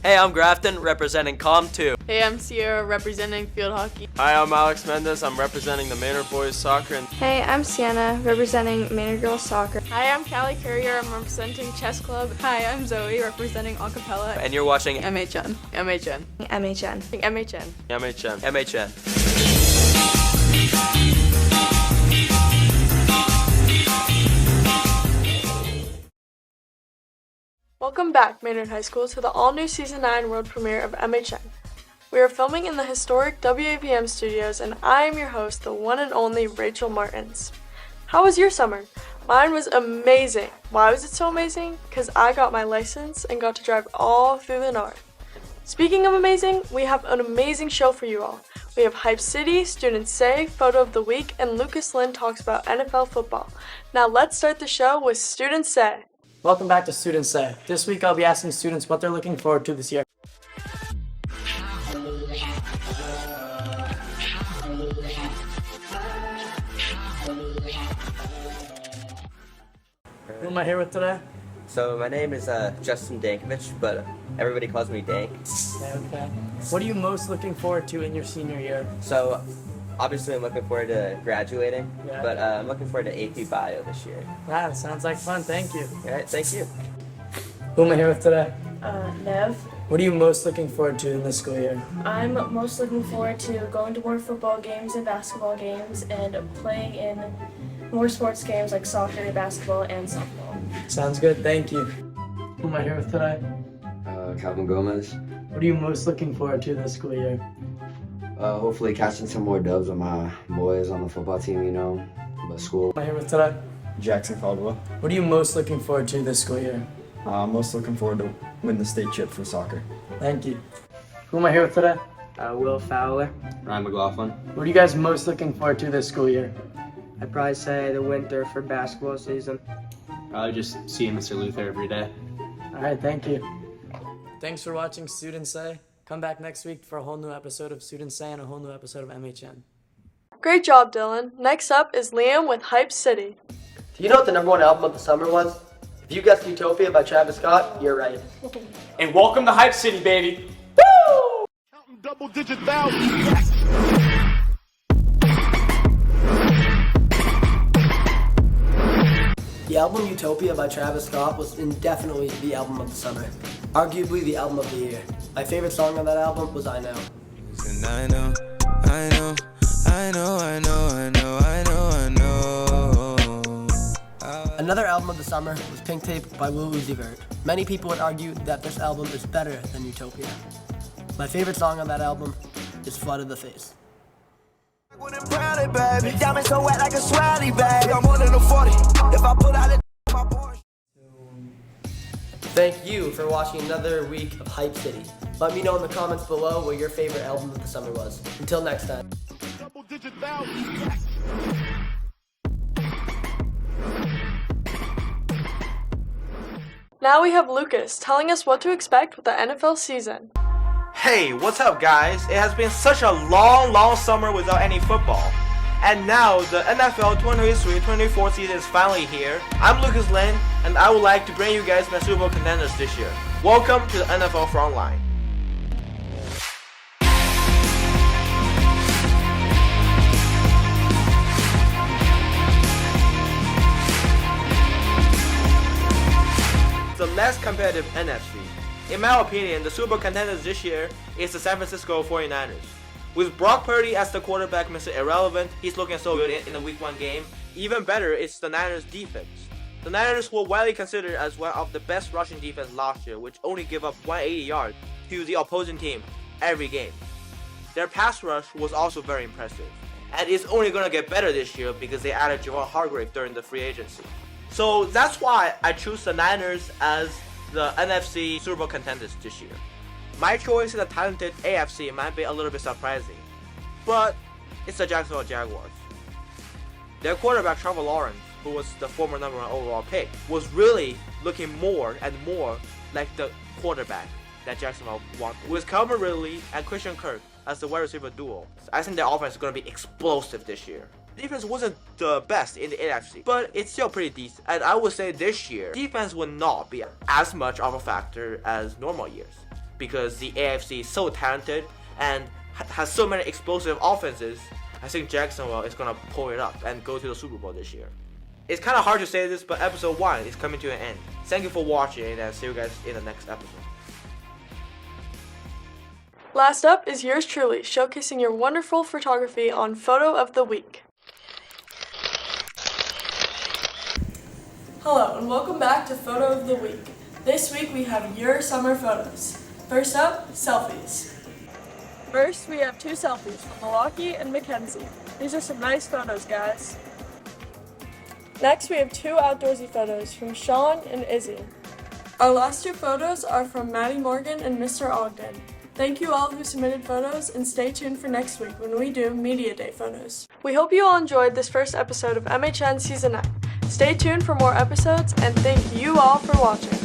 Hey, I'm Grafton, representing Com2. Hey, I'm Sierra, representing field hockey. Hi, I'm Alex Mendez. I'm representing the Maynard Boys Soccer. Hey, I'm Sienna, representing Maynard Girls Soccer. Hi, I'm Callie Courier. I'm representing Chess Club. Hi, I'm Zoe, representing Acapella. And you're watching MHN. MHN. MHN. MHN. MHN. MHN. Welcome back, Maynard High School, to the all-new Season 9 world premiere of MHN. We are filming in the historic WAPM studios, and I am your host, the one and only Rachel Martins. How was your summer? Mine was amazing. Why was it so amazing? Because I got my license and got to drive all through the north. Speaking of amazing, we have an amazing show for you all. We have Hype City, Students Say, Photo of the Week, and Lucas Lynn talks about NFL football. Now let's start the show with Students Say. Welcome back to Students Say. This week I'll be asking students what they're looking forward to this year. Who am I here with today? So my name is Justin Dankovich, but everybody calls me Dank. Okay. What are you most looking forward to in your senior year? So obviously I'm looking forward to graduating, Yeah. but I'm looking forward to AP Bio this year. Wow, sounds like fun. Thank you. All right, thank you. Who am I here with today? Nev. What are you most looking forward to in this school year? I'm most looking forward to going to more football games and basketball games and playing in more sports games like soccer, basketball, and softball. Sounds good. Thank you. Who am I here with today? Calvin Gomez. What are you most looking forward to this school year? Hopefully catching some more dubs with my boys on the football team, but school. Who am I here with today? Jackson Caldwell. What are you most looking forward to this school year? I'm most looking forward to win the state chip for soccer. Thank you. Who am I here with today? Will Fowler. Ryan McLaughlin. What are you guys most looking forward to this school year? I'd probably say the winter for basketball season. Probably just seeing Mr. Luther every day. All right, thank you. Thanks for watching Students Say. Come back next week for a whole new episode of Students Say and a whole new episode of MHN. Great job, Dylan. Next up is Liam with Hype City. Do you know what the #1 album of the summer was? If you guessed Utopia by Travis Scott, you're right. And welcome to Hype City, baby. Woo! Counting double-digit thousands. The album Utopia by Travis Scott was indefinitely the album of the summer. Arguably the album of the year. My favorite song on that album was I Know. And I know, I know, I know, I know, I know, I know, I know. Another album of the summer was Pink Tape by Lil Uzi Vert. Many people would argue that this album is better than Utopia. My favorite song on that album is Flood of the Face. Thank you for watching another week of Hype City. Let me know in the comments below what your favorite album of the summer was. Until next time. Now we have Lucas telling us what to expect with the NFL season. Hey, what's up guys? It has been such a long summer without any football. And now the NFL 2023-24 season is finally here. I'm Lucas Lynn, and I would like to bring you guys my Super Bowl contenders this year. Welcome to the NFL Frontline. The less competitive NFC. In my opinion, the Super Bowl contenders this year is the San Francisco 49ers. With Brock Purdy as the quarterback, Mr. Irrelevant, he's looking so good in the Week 1 game. Even better is the Niners' defense. The Niners were widely considered as one of the best rushing defense last year, which only gave up 180 yards to the opposing team every game. Their pass rush was also very impressive, and it's only going to get better this year because they added Javon Hargrave during the free agency. So that's why I choose the Niners as the NFC Super Bowl contenders this year. My choice in the talented AFC might be a little bit surprising, but it's the Jacksonville Jaguars. Their quarterback Trevor Lawrence, who was the former #1 overall pick, was really looking more and more like the quarterback that Jacksonville wanted. With Calvin Ridley and Christian Kirk as the wide receiver duo, I think their offense is going to be explosive this year. Defense wasn't the best in the AFC, but it's still pretty decent. And I would say this year, defense will not be as much of a factor as normal years. because the AFC is so talented and has so many explosive offenses. I think Jacksonville is going to pull it up and go to the Super Bowl this year. It's kind of hard to say this, but episode 1 is coming to an end. Thank you for watching, and see you guys in the next episode. Last up is yours truly, showcasing your wonderful photography on Photo of the Week. Hello, and welcome back to Photo of the Week. This week we have your summer photos. First up, selfies. First, we have 2 selfies from Milwaukee and Mackenzie. These are some nice photos, guys. Next, we have 2 outdoorsy photos from Sean and Izzy. Our last 2 photos are from Maddie Morgan and Mr. Ogden. Thank you all who submitted photos, and stay tuned for next week when we do Media Day photos. We hope you all enjoyed this first episode of MHN Season 9. Stay tuned for more episodes, and thank you all for watching.